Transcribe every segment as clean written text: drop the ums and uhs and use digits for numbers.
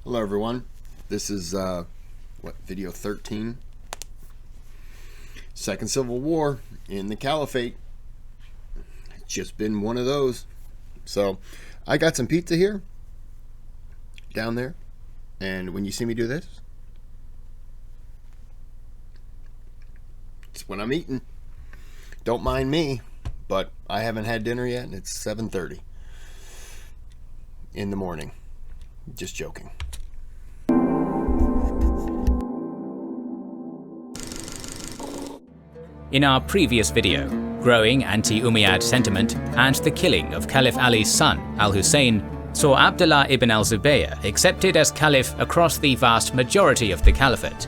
Hello everyone, this is video 13, Second Civil War in the Caliphate. It's just been one of those. So I got some pizza here, down there, and when you see me do this, it's when I'm eating. Don't mind me, but I haven't had dinner yet and it's 7:30 in the morning. Just joking. In our previous video, growing anti-Umayyad sentiment and the killing of Caliph Ali's son, al-Hussein, saw Abdullah ibn al-Zubayr accepted as caliph across the vast majority of the caliphate.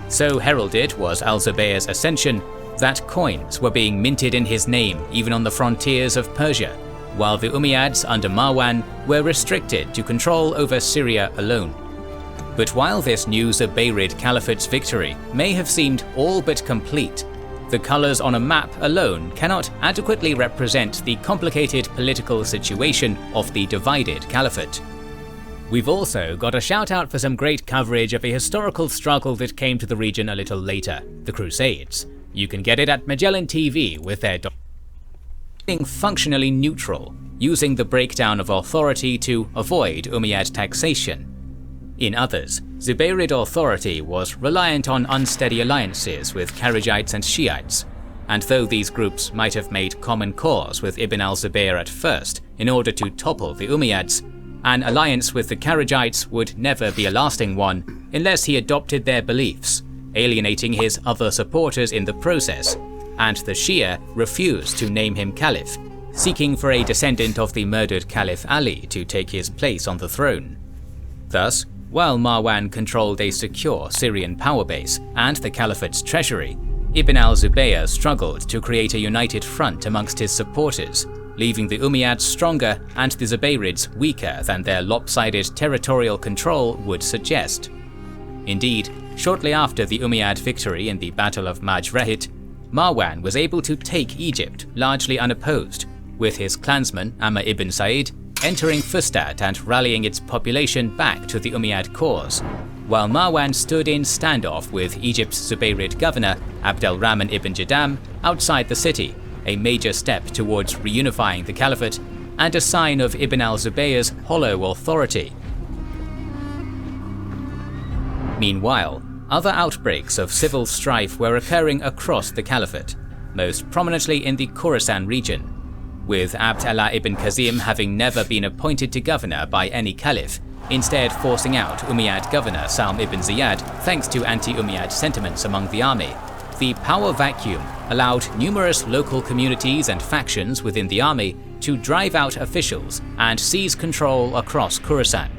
So heralded was al-Zubayr's ascension that coins were being minted in his name even on the frontiers of Persia, while the Umayyads under Marwan were restricted to control over Syria alone. But while this new Zubayrid caliphate's victory may have seemed all but complete, the colours on a map alone cannot adequately represent the complicated political situation of the divided caliphate. We've also got a shout out for some great coverage of a historical struggle that came to the region a little later, the Crusades. You can get it at Magellan TV with their being functionally neutral, using the breakdown of authority to avoid Umayyad taxation. In others, Zubayrid authority was reliant on unsteady alliances with Kharijites and Shiites, and though these groups might have made common cause with Ibn al-Zubayr at first in order to topple the Umayyads, an alliance with the Kharijites would never be a lasting one unless he adopted their beliefs, alienating his other supporters in the process, and the Shia refused to name him caliph, seeking for a descendant of the murdered Caliph Ali to take his place on the throne. Thus, while Marwan controlled a secure Syrian power base and the caliphate's treasury, Ibn al-Zubayr struggled to create a united front amongst his supporters, leaving the Umayyads stronger and the Zubayrids weaker than their lopsided territorial control would suggest. Indeed, shortly after the Umayyad victory in the Battle of Majrahit, Marwan was able to take Egypt largely unopposed, with his clansman Amr ibn Sa'id entering Fustat and rallying its population back to the Umayyad cause, while Marwan stood in standoff with Egypt's Zubayrid governor Abd al-Rahman ibn Jadam outside the city, a major step towards reunifying the caliphate and a sign of Ibn al-Zubayr's hollow authority. Meanwhile, other outbreaks of civil strife were occurring across the caliphate, most prominently in the Khorasan region, with Abd Allah ibn Qasim having never been appointed to governor by any caliph, instead forcing out Umayyad governor Salm ibn Ziyad thanks to anti-Umayyad sentiments among the army. The power vacuum allowed numerous local communities and factions within the army to drive out officials and seize control across Khorasan.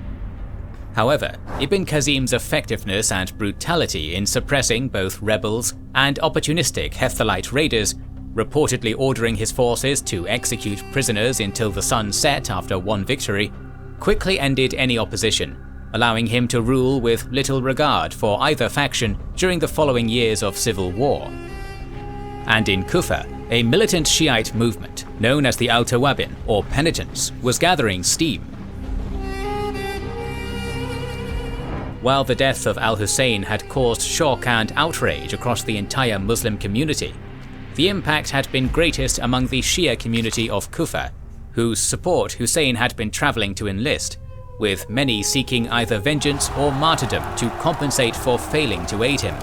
However, Ibn Qasim's effectiveness and brutality in suppressing both rebels and opportunistic Hephthalite raiders, reportedly ordering his forces to execute prisoners until the sun set after one victory, quickly ended any opposition, allowing him to rule with little regard for either faction during the following years of civil war. And in Kufa, a militant Shiite movement known as the Al-Tawabin or Penitents was gathering steam. While the death of al-Hussein had caused shock and outrage across the entire Muslim community, the impact had been greatest among the Shia community of Kufa, whose support Hussein had been travelling to enlist, with many seeking either vengeance or martyrdom to compensate for failing to aid him.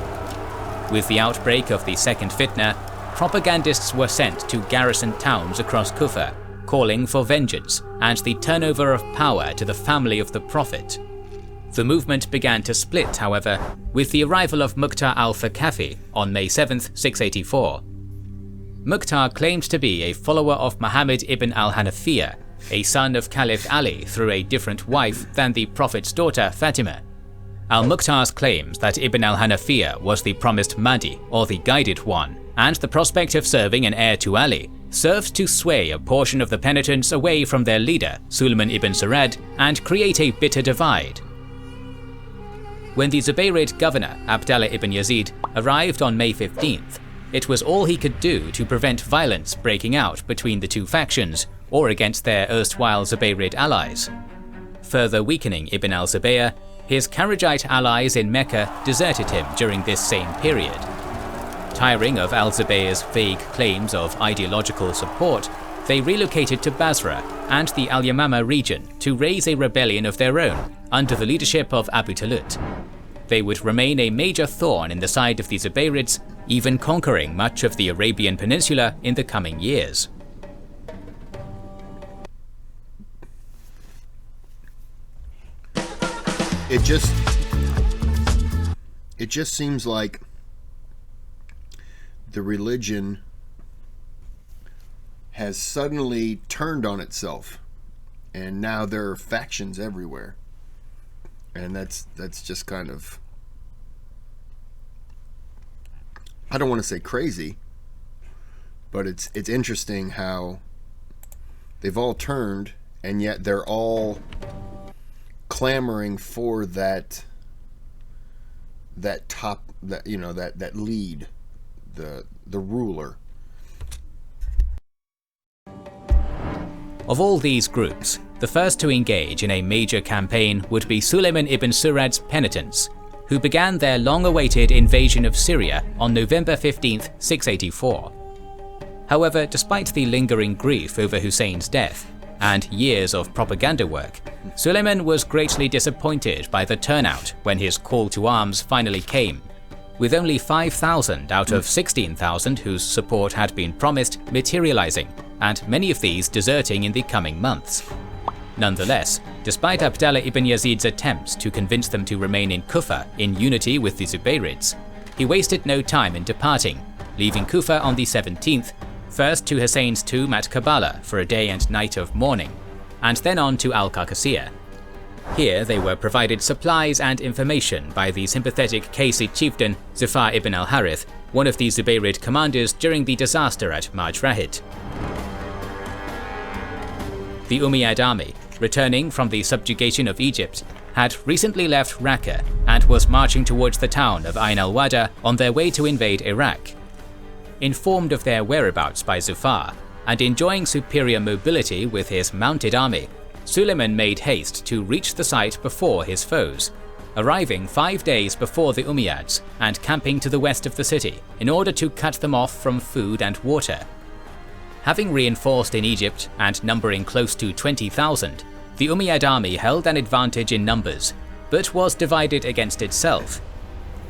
With the outbreak of the second fitna, propagandists were sent to garrison towns across Kufa, calling for vengeance and the turnover of power to the family of the Prophet. The movement began to split, however, with the arrival of Mukhtar al-Thaqafi on May 7, 684. Mukhtar claimed to be a follower of Muhammad ibn al-Hanafiyyah, a son of Caliph Ali through a different wife than the Prophet's daughter Fatima. Al-Mukhtar's claims that Ibn al-Hanafiyyah was the promised Mahdi, or the guided one, and the prospect of serving an heir to Ali, served to sway a portion of the penitents away from their leader, Suleiman ibn Sarad, and create a bitter divide. When the Zubayrid governor, Abdallah ibn Yazid, arrived on May 15th, it was all he could do to prevent violence breaking out between the two factions or against their erstwhile Zubayrid allies. Further weakening Ibn al-Zubayr, his Kharijite allies in Mecca deserted him during this same period. Tiring of al-Zubayr's vague claims of ideological support, they relocated to Basra and the Al-Yamama region to raise a rebellion of their own under the leadership of Abu Talut. They would remain a major thorn in the side of the Zubayrids, even conquering much of the Arabian Peninsula in the coming years. It just seems like the religion has suddenly turned on itself, and now there are factions everywhere, and that's just kind of, I don't want to say crazy, but it's interesting how they've all turned, and yet they're all clamoring for that top, that that lead, the ruler. Of all these groups, the first to engage in a major campaign would be Sulayman ibn Surad's penitents, who began their long-awaited invasion of Syria on November 15, 684. However, despite the lingering grief over Hussein's death and years of propaganda work, Sulayman was greatly disappointed by the turnout when his call to arms finally came, with only 5,000 out of 16,000 whose support had been promised materializing, and many of these deserting in the coming months. Nonetheless, despite Abdallah ibn Yazid's attempts to convince them to remain in Kufa in unity with the Zubayrids, he wasted no time in departing, leaving Kufa on the 17th, first to Hussein's tomb at Karbala for a day and night of mourning, and then on to Al-Qarqasiyah. Here they were provided supplies and information by the sympathetic Qaysi chieftain Zufar ibn al-Harith, one of the Zubayrid commanders during the disaster at Majrahid. The Umayyad army, returning from the subjugation of Egypt, had recently left Raqqa and was marching towards the town of Ain al-Wada on their way to invade Iraq. Informed of their whereabouts by Zufar, and enjoying superior mobility with his mounted army, Sulayman made haste to reach the site before his foes, arriving 5 days before the Umayyads and camping to the west of the city in order to cut them off from food and water. Having reinforced in Egypt and numbering close to 20,000, the Umayyad army held an advantage in numbers, but was divided against itself.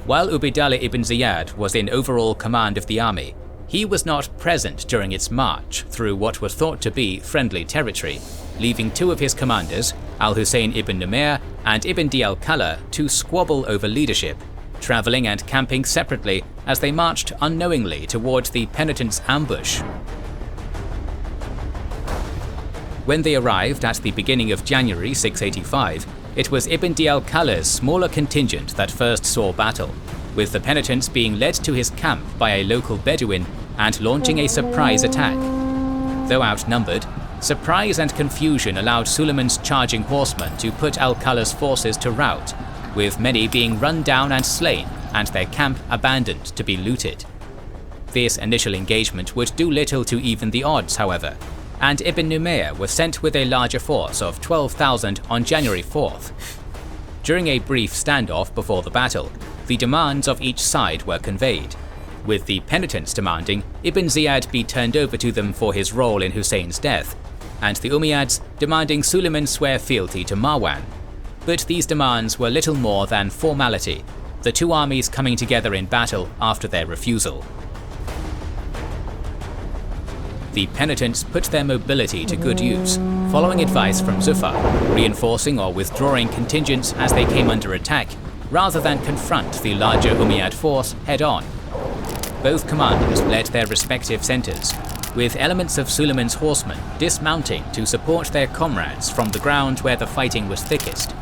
While Ubaydallah ibn Ziyad was in overall command of the army, he was not present during its march through what was thought to be friendly territory, leaving two of his commanders, al-Husayn ibn Numayr and ibn Di al-Kala, to squabble over leadership, travelling and camping separately as they marched unknowingly towards the penitents' ambush. When they arrived at the beginning of January 685, it was Ibn Di al-Kala's smaller contingent that first saw battle, with the penitents being led to his camp by a local Bedouin and launching a surprise attack. Though outnumbered, surprise and confusion allowed Sulayman's charging horsemen to put al-Kala's forces to rout, with many being run down and slain and their camp abandoned to be looted. This initial engagement would do little to even the odds, however, and Ibn Numayr was sent with a larger force of 12,000 on January 4th. During a brief standoff before the battle, the demands of each side were conveyed, with the penitents demanding Ibn Ziyad be turned over to them for his role in Hussein's death, and the Umayyads demanding Sulayman swear fealty to Marwan. But these demands were little more than formality, the two armies coming together in battle after their refusal. The penitents put their mobility to good use, following advice from Zufar, reinforcing or withdrawing contingents as they came under attack, rather than confront the larger Umayyad force head-on. Both commanders led their respective centres, with elements of Sulayman's horsemen dismounting to support their comrades from the ground where the fighting was thickest.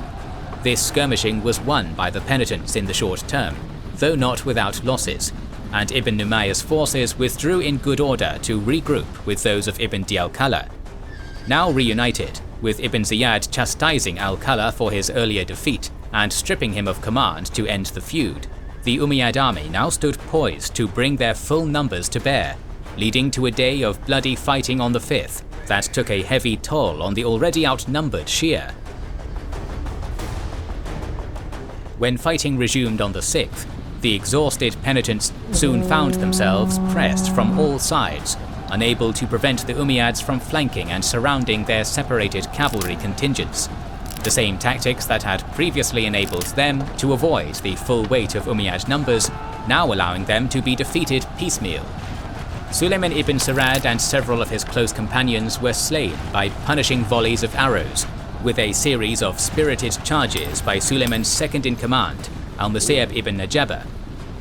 This skirmishing was won by the penitents in the short term, though not without losses, and Ibn Numayr's forces withdrew in good order to regroup with those of Ibn Di al-Kala. Now reunited, with Ibn Ziyad chastising al-Kala for his earlier defeat and stripping him of command to end the feud, the Umayyad army now stood poised to bring their full numbers to bear, leading to a day of bloody fighting on the 5th that took a heavy toll on the already outnumbered Shia. When fighting resumed on the 6th, the exhausted penitents soon found themselves pressed from all sides, unable to prevent the Umayyads from flanking and surrounding their separated cavalry contingents. The same tactics that had previously enabled them to avoid the full weight of Umayyad numbers, now allowing them to be defeated piecemeal. Sulayman ibn Sarad and several of his close companions were slain by punishing volleys of arrows, with a series of spirited charges by Sulayman's second-in-command, al-Musayyab ibn Najaba,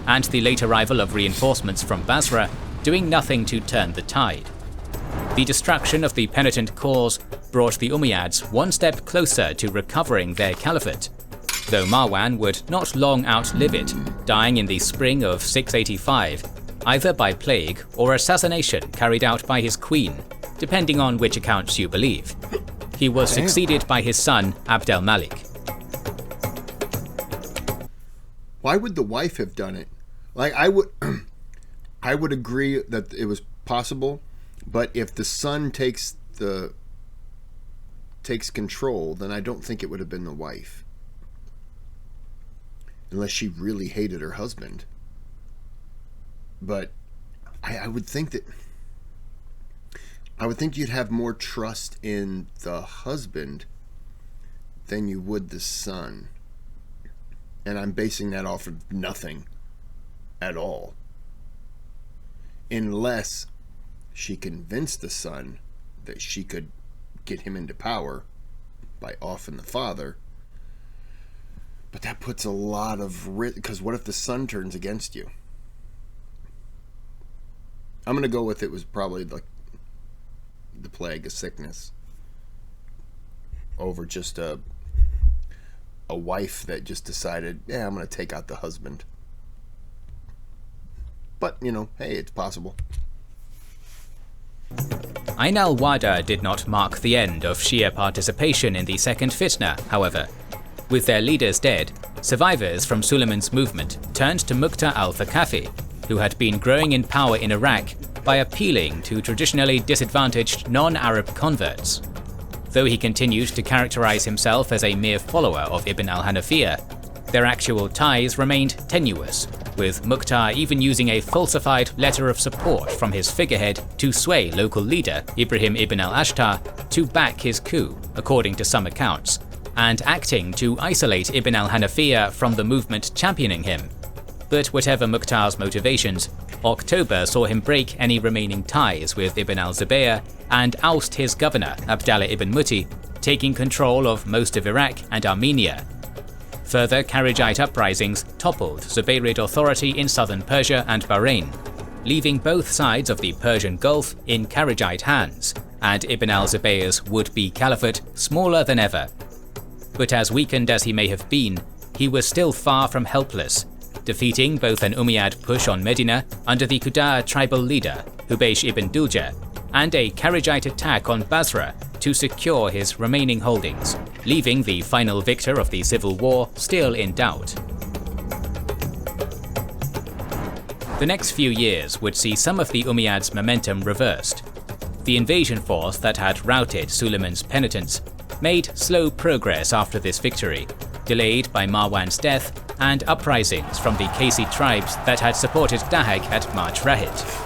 and the late arrival of reinforcements from Basra doing nothing to turn the tide. The destruction of the penitent cause brought the Umayyads one step closer to recovering their caliphate, though Marwan would not long outlive it, dying in the spring of 685, either by plague or assassination carried out by his queen, depending on which accounts you believe. He was succeeded by his son Abd al-Malik. Why would the wife have done it? Like, I would agree that it was possible, but if the son takes control, then I don't think it would have been the wife, unless she really hated her husband. But I would think you'd have more trust in the husband than you would the son. And I'm basing that off of nothing at all. Unless she convinced the son that she could get him into power by offing the father. But that puts a lot of risk, because what if the son turns against you? I'm going to go with it was probably like the plague, a sickness, over just a wife that just decided, yeah, I'm going to take out the husband. But, you know, hey, it's possible. Ain al-Wada did not mark the end of Shia participation in the second fitna, however. With their leaders dead, survivors from Sulayman's movement turned to Muqta al-Thaqafi, who had been growing in power in Iraq by appealing to traditionally disadvantaged non-Arab converts. Though he continued to characterize himself as a mere follower of Ibn al-Hanafiyyah, their actual ties remained tenuous, with Muqta even using a falsified letter of support from his figurehead to sway local leader Ibrahim ibn al-Ashtar to back his coup, according to some accounts, and acting to isolate Ibn al-Hanafiyyah from the movement championing him. But whatever Muqta's motivations, October saw him break any remaining ties with Ibn al-Zubayr and oust his governor Abdallah ibn Muti, taking control of most of Iraq and Armenia. Further Kharijite uprisings toppled Zubayrid authority in southern Persia and Bahrain, leaving both sides of the Persian Gulf in Kharijite hands, and Ibn al-Zubayr's would-be caliphate smaller than ever. But as weakened as he may have been, he was still far from helpless, defeating both an Umayyad push on Medina under the Qudaa tribal leader Hubaysh ibn Dulja and a Kharijite attack on Basra to secure his remaining holdings, leaving the final victor of the civil war still in doubt. The next few years would see some of the Umayyads' momentum reversed. The invasion force that had routed Sulayman's penitents made slow progress after this victory, delayed by Marwan's death and uprisings from the Qaysi tribes that had supported Dahak at March Rahit.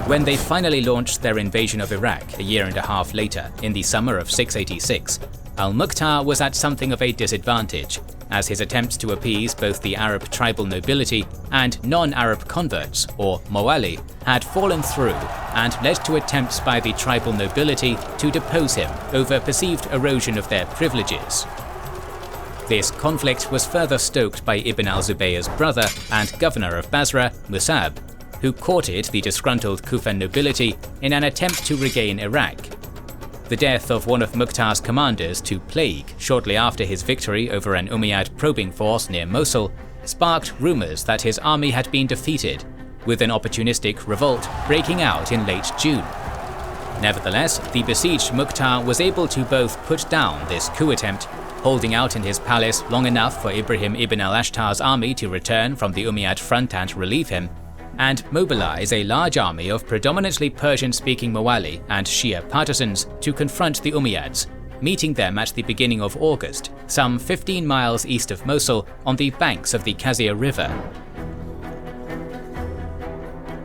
When they finally launched their invasion of Iraq a year and a half later, in the summer of 686, al-Muqta was at something of a disadvantage, as his attempts to appease both the Arab tribal nobility and non-Arab converts, or Mawali, had fallen through and led to attempts by the tribal nobility to depose him over perceived erosion of their privileges. This conflict was further stoked by Ibn al-Zubayr's brother and governor of Basra, Musab, who courted the disgruntled Kufan nobility in an attempt to regain Iraq. The death of one of Muqta's commanders to plague shortly after his victory over an Umayyad probing force near Mosul sparked rumors that his army had been defeated, with an opportunistic revolt breaking out in late June. Nevertheless, the besieged Muqta was able to both put down this coup attempt, holding out in his palace long enough for Ibrahim ibn al-Ashtar's army to return from the Umayyad front and relieve him, and mobilize a large army of predominantly Persian-speaking Mawali and Shia partisans to confront the Umayyads, meeting them at the beginning of August, some 15 miles east of Mosul on the banks of the Qazir River.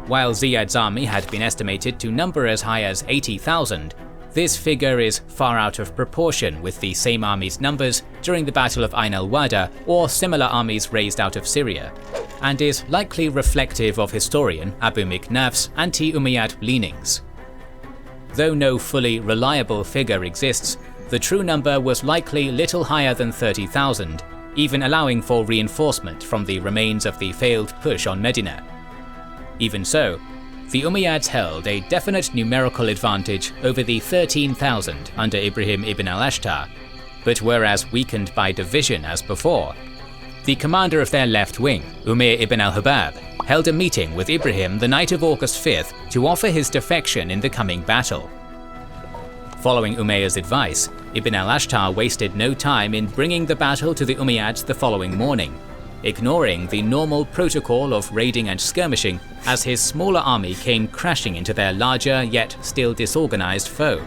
While Ziyad's army had been estimated to number as high as 80,000, this figure is far out of proportion with the same army's numbers during the Battle of Ain al-Wada or similar armies raised out of Syria, and is likely reflective of historian Abu Miknaf's anti-Umayyad leanings. Though no fully reliable figure exists, the true number was likely little higher than 30,000, even allowing for reinforcement from the remains of the failed push on Medina. Even so, the Umayyads held a definite numerical advantage over the 13,000 under Ibrahim ibn al-Ashtar, but were as weakened by division as before. The commander of their left wing, Umayr ibn al-Hubab, held a meeting with Ibrahim the night of August 5th to offer his defection in the coming battle. Following Umayyah's advice, Ibn al-Ashtar wasted no time in bringing the battle to the Umayyads the following morning, ignoring the normal protocol of raiding and skirmishing as his smaller army came crashing into their larger yet still disorganized foe.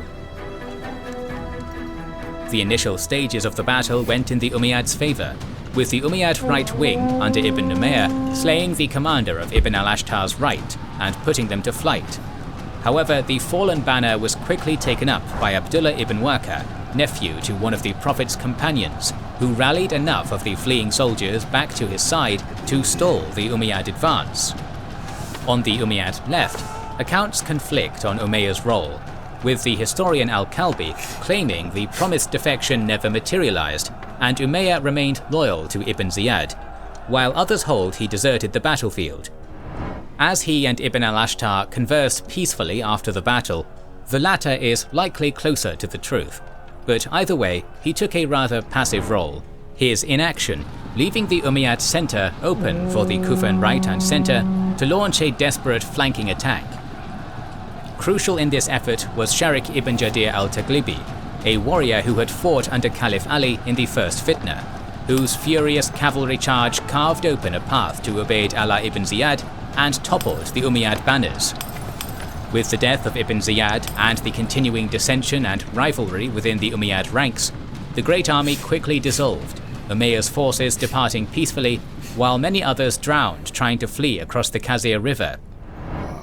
The initial stages of the battle went in the Umayyads' favor, with the Umayyad right wing under Ibn Numayr slaying the commander of Ibn al-Ashtar's right and putting them to flight. However, the fallen banner was quickly taken up by Abdullah ibn Waqar, nephew to one of the Prophet's companions, who rallied enough of the fleeing soldiers back to his side to stall the Umayyad advance. On the Umayyad left, accounts conflict on Umayyah's role, with the historian al-Kalbi claiming the promised defection never materialized and Umayyah remained loyal to Ibn Ziyad, while others hold he deserted the battlefield. As he and Ibn al-Ashtar converse peacefully after the battle, the latter is likely closer to the truth. But either way, he took a rather passive role, his inaction leaving the Umayyad center open for the Kufan right and center to launch a desperate flanking attack. Crucial in this effort was Sharik ibn Jadir al-Taglibi, a warrior who had fought under Caliph Ali in the first fitna, whose furious cavalry charge carved open a path to Ubayd Allah ibn Ziyad and toppled the Umayyad banners. With the death of Ibn Ziyad and the continuing dissension and rivalry within the Umayyad ranks, the great army quickly dissolved, Umayyah's forces departing peacefully, while many others drowned trying to flee across the Qazir River.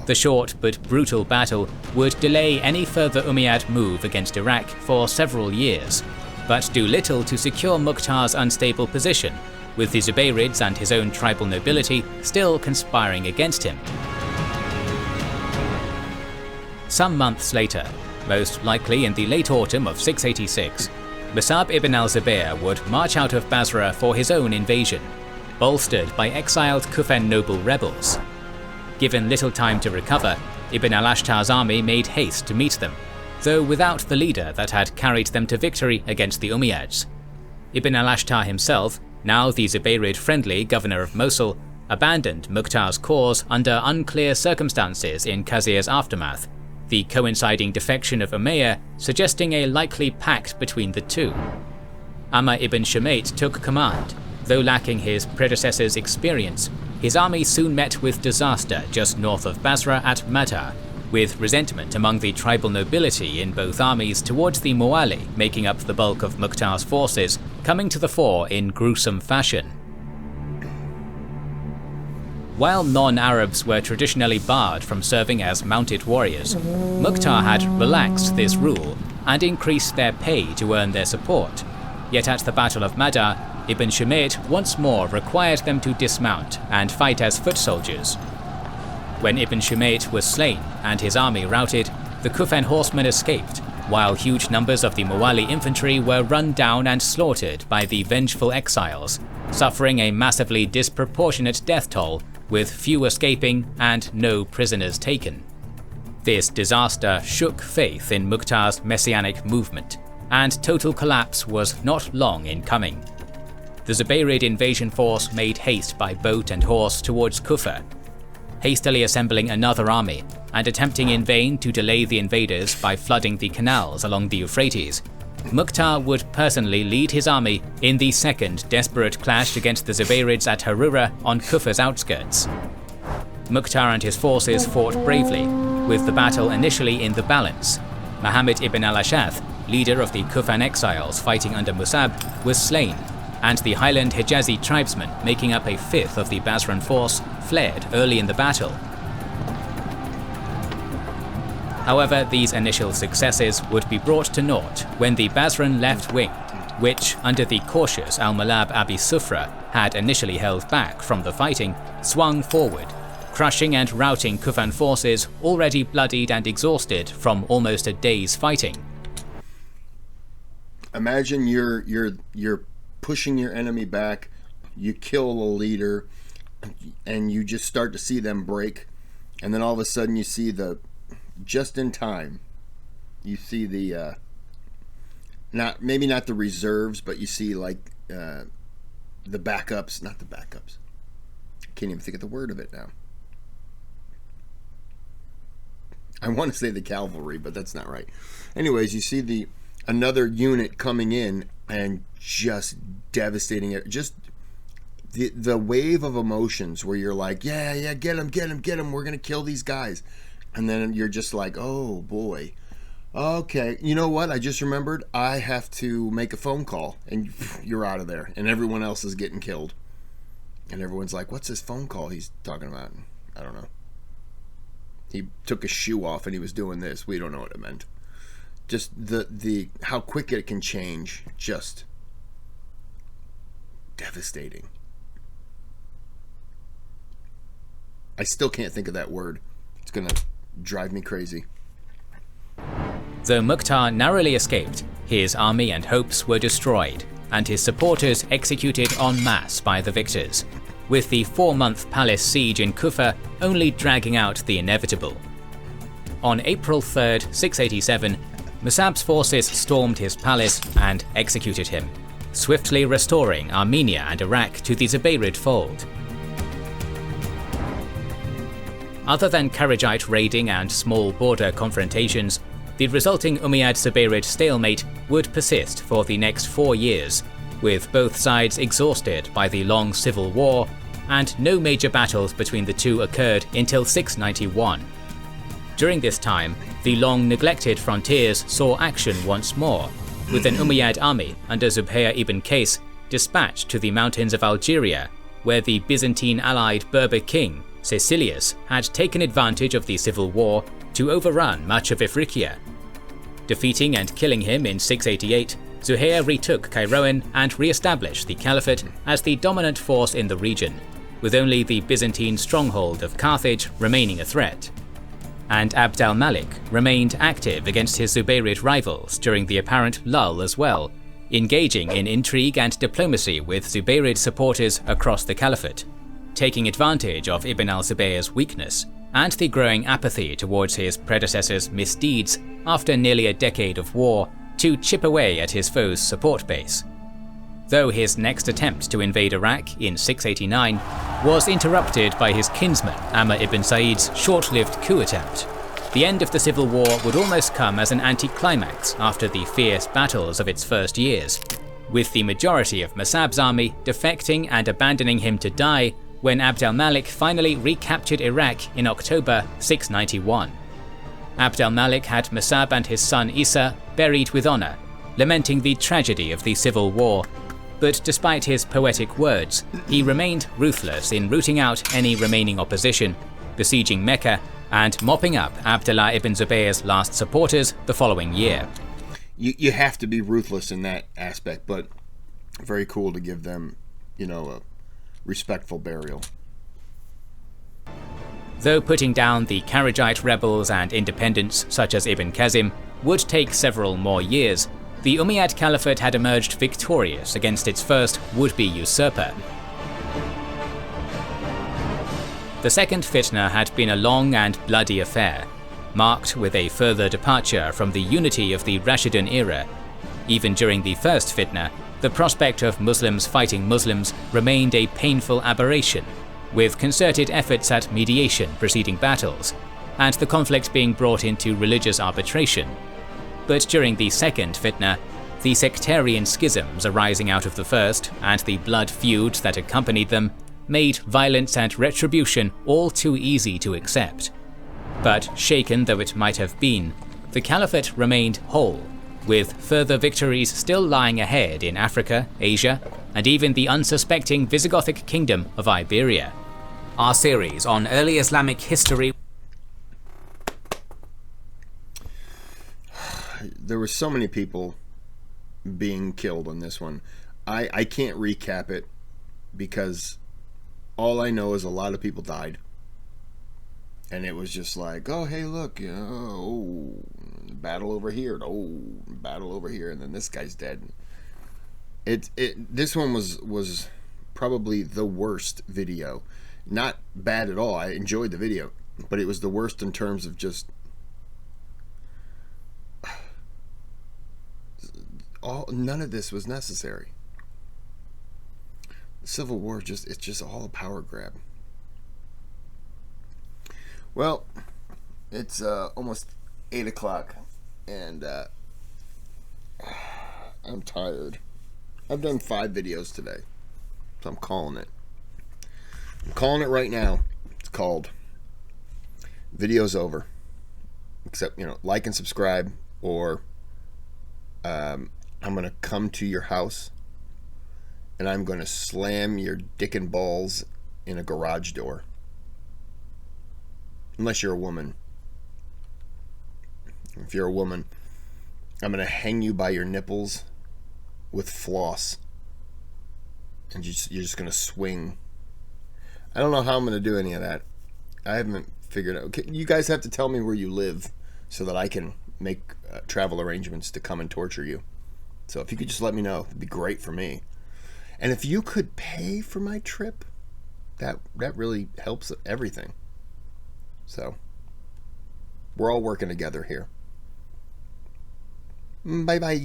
The short but brutal battle would delay any further Umayyad move against Iraq for several years, but do little to secure Mukhtar's unstable position, with the Zubayrids and his own tribal nobility still conspiring against him. Some months later, most likely in the late autumn of 686, Musab ibn al-Zubayr would march out of Basra for his own invasion, bolstered by exiled Kufan noble rebels. Given little time to recover, Ibn al-Ashtar's army made haste to meet them, though without the leader that had carried them to victory against the Umayyads. Ibn al-Ashtar himself, now the Zubayrid-friendly governor of Mosul, abandoned Mukhtar's cause under unclear circumstances in Qazir's aftermath, the coinciding defection of Umayyah suggesting a likely pact between the two. Amr ibn Shumayt took command. Though lacking his predecessor's experience, his army soon met with disaster just north of Basra at Madha, with resentment among the tribal nobility in both armies towards the Mawali making up the bulk of Mukhtar's forces, coming to the fore in gruesome fashion. While non-Arabs were traditionally barred from serving as mounted warriors, Mukhtar had relaxed this rule and increased their pay to earn their support. Yet at the Battle of Madha, Ibn Shumayt once more required them to dismount and fight as foot soldiers. When Ibn Shumayt was slain and his army routed, the Kufan horsemen escaped, while huge numbers of the Mawali infantry were run down and slaughtered by the vengeful exiles, suffering a massively disproportionate death toll, with few escaping and no prisoners taken. This disaster shook faith in Mukhtar's messianic movement, and total collapse was not long in coming. The Zubayrid invasion force made haste by boat and horse towards Kufa, hastily assembling another army and attempting in vain to delay the invaders by flooding the canals along the Euphrates. Mukhtar would personally lead his army in the second desperate clash against the Zubayrids at Harura on Kufa's outskirts. Mukhtar and his forces fought bravely, with the battle initially in the balance. Muhammad ibn al-Ash'ath, leader of the Kufan exiles fighting under Musab, was slain, and the Highland Hijazi tribesmen, making up a fifth of the Basran force, fled early in the battle. However, these initial successes would be brought to naught when the Basran left wing, which, under the cautious al-Malab Abi Sufra, had initially held back from the fighting, swung forward, crushing and routing Kufan forces already bloodied and exhausted from almost a day's fighting. Imagine you're pushing your enemy back, you kill a leader, and you just start to see them break, and then all of a sudden you see just in time, you see the maybe not the reserves, but you see like the backups, not the backups. I can't even think of the word of it now. I want to say the cavalry, but that's not right. Anyways, you see another unit coming in and just devastating it. Just the wave of emotions where you're like, yeah, get him, we're gonna kill these guys. And then you're just like, oh boy, okay, you know what? I just remembered I have to make a phone call, and you're out of there, and everyone else is getting killed. And everyone's like, what's this phone call he's talking about? I don't know. He took his shoe off and he was doing this. We don't know what it meant. Just the how quick it can change, just devastating. I still can't think of that word. It's gonna drive me crazy. Though Mukhtar narrowly escaped, his army and hopes were destroyed, and his supporters executed en masse by the victors, with the 4-month palace siege in Kufa only dragging out the inevitable. On April 3rd, 687, Musab's forces stormed his palace and executed him, swiftly restoring Armenia and Iraq to the Zubayrid fold. Other than Kharajite raiding and small border confrontations, the resulting Umayyad-Zubayrid stalemate would persist for the next 4 years, with both sides exhausted by the long civil war, and no major battles between the two occurred until 691. During this time, the long neglected frontiers saw action once more, with an Umayyad army under Zubayr ibn Qais dispatched to the mountains of Algeria, where the Byzantine-allied Berber king Caecilius had taken advantage of the civil war to overrun much of Ifriqiya. Defeating and killing him in 688, Zuhair retook Kairouan and re-established the Caliphate as the dominant force in the region, with only the Byzantine stronghold of Carthage remaining a threat. And Abd al-Malik remained active against his Zubayrid rivals during the apparent lull as well, engaging in intrigue and diplomacy with Zubayrid supporters across the Caliphate, taking advantage of Ibn al-Zubayr's weakness and the growing apathy towards his predecessor's misdeeds after nearly a decade of war to chip away at his foe's support base. Though his next attempt to invade Iraq in 689 was interrupted by his kinsman Amr ibn Sa'id's short-lived coup attempt, the end of the civil war would almost come as an anticlimax after the fierce battles of its first years, with the majority of Musab's army defecting and abandoning him to die when Abd al-Malik finally recaptured Iraq in October 691. Abd al-Malik had Musab and his son Isa buried with honor, lamenting the tragedy of the civil war, but despite his poetic words, he remained ruthless in rooting out any remaining opposition, besieging Mecca and mopping up Abdullah ibn Zubayr's last supporters the following year. You have to be ruthless in that aspect, but very cool to give them, a respectful burial. Though putting down the Kharajite rebels and independents such as Ibn Qasim would take several more years, the Umayyad Caliphate had emerged victorious against its first would-be usurper. The second fitna had been a long and bloody affair, marked with a further departure from the unity of the Rashidun era. Even during the first fitna, the prospect of Muslims fighting Muslims remained a painful aberration, with concerted efforts at mediation preceding battles, and the conflict being brought into religious arbitration. But during the second fitna, the sectarian schisms arising out of the first, and the blood feuds that accompanied them, made violence and retribution all too easy to accept. But shaken though it might have been, the Caliphate remained whole, with further victories still lying ahead in Africa, Asia, and even the unsuspecting Visigothic kingdom of Iberia. Our series on early Islamic history. There were so many people being killed on this one. I can't recap it because all I know is a lot of people died. And it was just like, oh, hey, look, you know, oh, battle over here, oh, battle over here, and then this guy's dead. This one was probably the worst video. Not bad at all. I enjoyed the video, but it was the worst in terms of just none of this was necessary. The Civil War it's just all a power grab. Well, it's almost 8 o'clock, and I'm tired. I've done 5 videos today, so I'm calling it. I'm calling it right now. It's called Video's Over. Except, you know, like and subscribe, or I'm going to come to your house, and I'm going to slam your dick and balls in a garage door. Unless you're a woman. If you're a woman, I'm going to hang you by your nipples with floss. And you're just going to swing. I don't know how I'm going to do any of that. I haven't figured out. Okay, you guys have to tell me where you live so that I can make travel arrangements to come and torture you. So if you could just let me know, it'd be great for me. And if you could pay for my trip, that really helps everything. So, we're all working together here. Bye-bye.